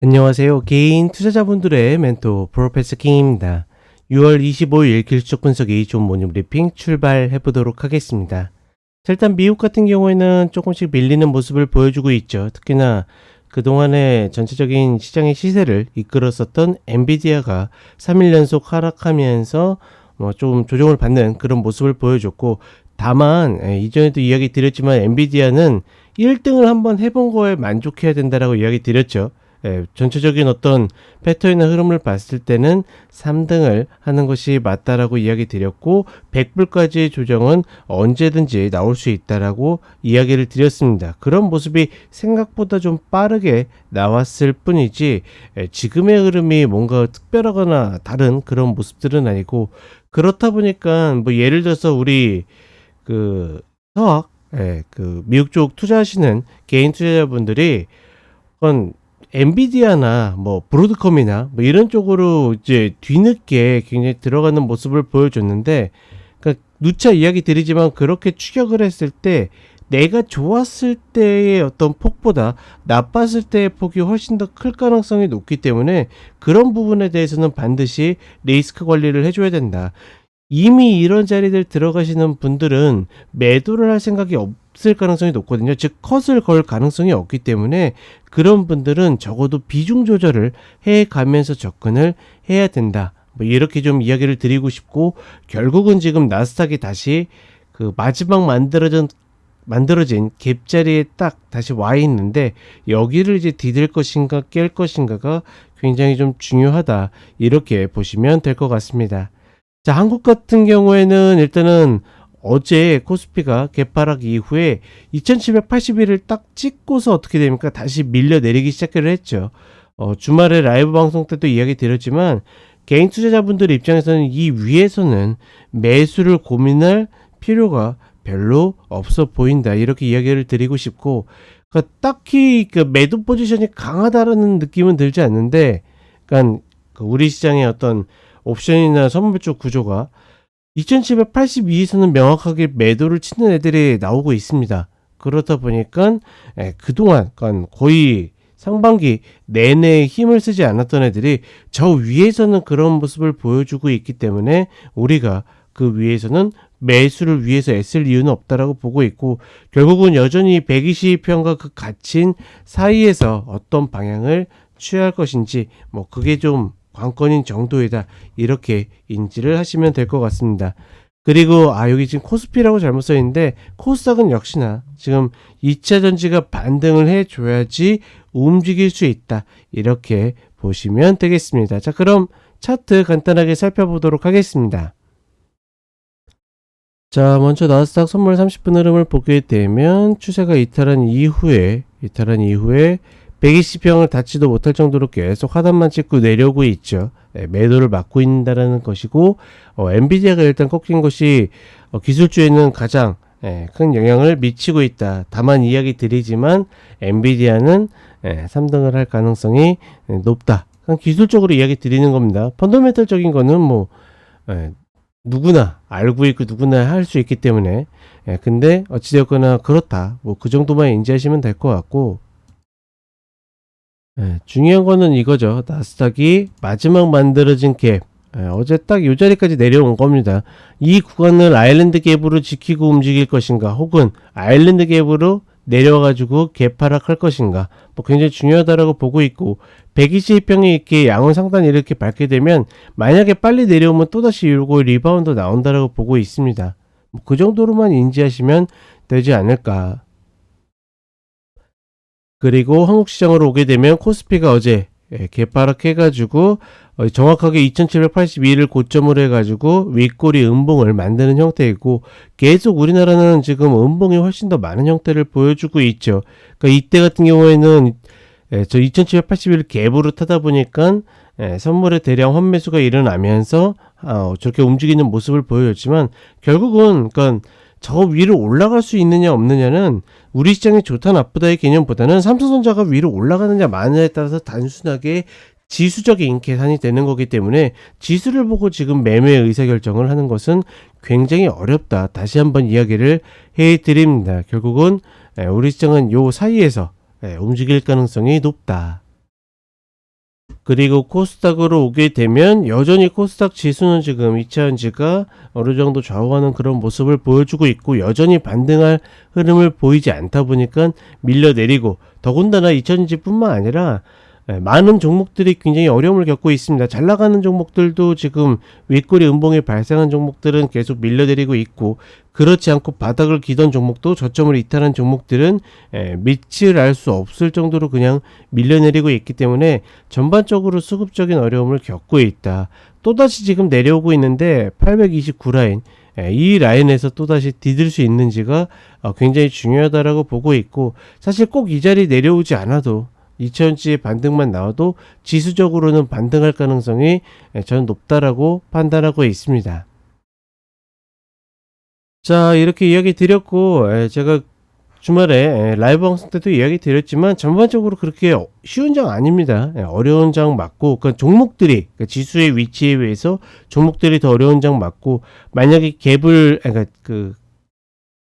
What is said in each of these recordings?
안녕하세요. 개인 투자자분들의 멘토 프로페서 킹입니다. 6월 25일 기술적 분석이 좋은 모닝 브리핑 출발해 보도록 하겠습니다. 자, 일단 미국 같은 경우에는 조금씩 밀리는 모습을 보여주고 있죠. 특히나 그동안의 전체적인 시장의 시세를 이끌었었던 엔비디아가 3일 연속 하락하면서 좀 조정을 받는 그런 모습을 보여줬고, 다만 이전에도 이야기 드렸지만 엔비디아는 1등을 한번 해본 거에 만족해야 된다라고 이야기 드렸죠. 전체적인 어떤 패턴이나 흐름을 봤을 때는 3등을 하는 것이 맞다라고 이야기 드렸고, 100불까지의 조정은 언제든지 나올 수 있다라고 이야기를 드렸습니다. 그런 모습이 생각보다 좀 빠르게 나왔을 뿐이지 지금의 흐름이 뭔가 특별하거나 다른 그런 모습들은 아니고, 그렇다 보니까 뭐 예를 들어서 우리 그 서학 그 미국 쪽 투자하시는 개인 투자자분들이 그건 엔비디아나 뭐 브로드컴이나 뭐 이런 쪽으로 이제 뒤늦게 굉장히 들어가는 모습을 보여줬는데, 그러니까 누차 이야기 드리지만 그렇게 추격을 했을 때 내가 좋았을 때의 어떤 폭보다 나빴을 때의 폭이 훨씬 더 클 가능성이 높기 때문에 그런 부분에 대해서는 반드시 리스크 관리를 해줘야 된다. 이미 이런 자리들 들어가시는 분들은 매도를 할 생각이 없을 가능성이 높거든요. 즉 컷을 걸 가능성이 없기 때문에 그런 분들은 적어도 비중 조절을 해 가면서 접근을 해야 된다. 뭐 이렇게 좀 이야기를 드리고 싶고, 결국은 지금 나스닥이 다시 그 마지막 만들어진 갭 자리에 딱 다시 와 있는데, 여기를 이제 디딜 것인가 깰 것인가가 굉장히 좀 중요하다, 이렇게 보시면 될 것 같습니다. 자, 한국 같은 경우에는 일단은 어제 코스피가 개파락 이후에 2781을 딱 찍고서 어떻게 됩니까? 다시 밀려 내리기 시작을 했죠. 주말에 라이브 방송 때도 이야기 드렸지만, 개인 투자자분들 입장에서는 이 위에서는 매수를 고민할 필요가 별로 없어 보인다, 이렇게 이야기를 드리고 싶고, 그러니까 딱히 그 매도 포지션이 강하다라는 느낌은 들지 않는데, 그러니까 우리 시장의 어떤 옵션이나 선물 쪽 구조가 2782에서는 명확하게 매도를 치는 애들이 나오고 있습니다. 그렇다 보니까 그동안 거의 상반기 내내 힘을 쓰지 않았던 애들이 저 위에서는 그런 모습을 보여주고 있기 때문에 우리가 그 위에서는 매수를 위해서 애쓸 이유는 없다라고 보고 있고, 결국은 여전히 120평과 그 갇힌 사이에서 어떤 방향을 취할 것인지, 뭐 그게 좀 관건인 정도이다, 이렇게 인지를 하시면 될 것 같습니다. 그리고 여기 지금 코스피라고 잘못 써있는데, 코스닥은 역시나 지금 2차 전지가 반등을 해줘야지 움직일 수 있다, 이렇게 보시면 되겠습니다. 자, 그럼 차트 간단하게 살펴보도록 하겠습니다. 자, 먼저 나스닥 선물 30분 흐름을 보게 되면 추세가 이탈한 이후에 120평을 닿지도 못할 정도로 계속 하단만 찍고 내려오고 있죠. 매도를 막고 있다라는 것이고, 엔비디아가 일단 꺾인 것이 기술주에는 가장 큰 영향을 미치고 있다. 다만 이야기 드리지만 엔비디아는 3등을 할 가능성이 높다. 그냥 기술적으로 이야기 드리는 겁니다. 펀더멘털적인 거는 뭐 누구나 알고 있고 누구나 할 수 있기 때문에, 근데 어찌되었거나 그렇다, 뭐 그 정도만 인지하시면 될 것 같고, 중요한 거는 이거죠. 나스닥이 마지막 만들어진 갭, 어제 딱 이 자리까지 내려온 겁니다. 이 구간을 아일랜드 갭으로 지키고 움직일 것인가, 혹은 아일랜드 갭으로 내려와가지고 갭 하락할 것인가, 뭐 굉장히 중요하다라고 보고 있고, 120평이 이렇게 양원 상단 이렇게 밟게 되면 만약에 빨리 내려오면 또다시 요거 리바운드 나온다라고 보고 있습니다. 뭐그 정도로만 인지하시면 되지 않을까. 그리고 한국 시장으로 오게 되면 코스피가 어제 개파락 해가지고 정확하게 2782를 고점으로 해가지고 윗꼬리 음봉을 만드는 형태이고, 계속 우리나라는 지금 음봉이 훨씬 더 많은 형태를 보여주고 있죠. 그러니까 이때 같은 경우에는 저 2781을 갭으로 타다 보니까 선물의 대량 환매수가 일어나면서 저렇게 움직이는 모습을 보여줬지만, 결국은 그러니까 저 위로 올라갈 수 있느냐 없느냐는 우리 시장이 좋다 나쁘다의 개념보다는 삼성전자가 위로 올라가느냐 마느냐에 따라서 단순하게 지수적인 계산이 되는 거기 때문에, 지수를 보고 지금 매매 의사결정을 하는 것은 굉장히 어렵다, 다시 한번 이야기를 해드립니다. 결국은 우리 시장은 요 사이에서 움직일 가능성이 높다. 그리고 코스닥으로 오게 되면 여전히 코스닥 지수는 지금 2차전지가 어느 정도 좌우하는 그런 모습을 보여주고 있고 여전히 반등할 흐름을 보이지 않다 보니까 밀려내리고 더군다나 2차전지뿐만 아니라 많은 종목들이 굉장히 어려움을 겪고 있습니다. 잘 나가는 종목들도 지금 윗꼬리 음봉이 발생한 종목들은 계속 밀려내리고 있고 그렇지 않고 바닥을 기던 종목도 저점을 이탈한 종목들은 밑을 알 수 없을 정도로 그냥 밀려내리고 있기 때문에 전반적으로 수급적인 어려움을 겪고 있다. 또다시 지금 내려오고 있는데 829 라인 이 라인에서 또다시 디딜 수 있는지가 굉장히 중요하다라고 보고 있고 사실 꼭 이 자리 내려오지 않아도 2차전지의 반등만 나와도 지수적으로는 반등할 가능성이 저는 높다라고 판단하고 있습니다. 자, 이렇게 이야기 드렸고 제가 주말에 라이브 방송 때도 이야기 드렸지만 전반적으로 그렇게 쉬운 장 아닙니다. 어려운 장 맞고 그러니까 종목들이 그러니까 지수의 위치에 비해서 종목들이 더 어려운 장 맞고 만약에 갭을 그러니까 그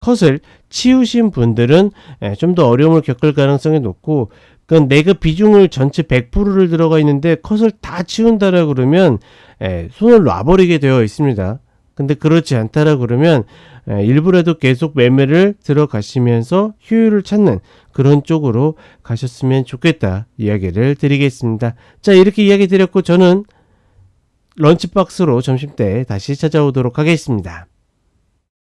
컷을 치우신 분들은 좀 더 어려움을 겪을 가능성이 높고 그건 내가 비중을 전체 100%를 들어가 있는데 컷을 다 치운다라 그러면 손을 놔버리게 되어 있습니다. 근데 그렇지 않다라 그러면 일부라도 계속 매매를 들어가시면서 효율을 찾는 그런 쪽으로 가셨으면 좋겠다 이야기를 드리겠습니다. 자, 이렇게 이야기 드렸고 저는 런치박스로 점심때 다시 찾아오도록 하겠습니다.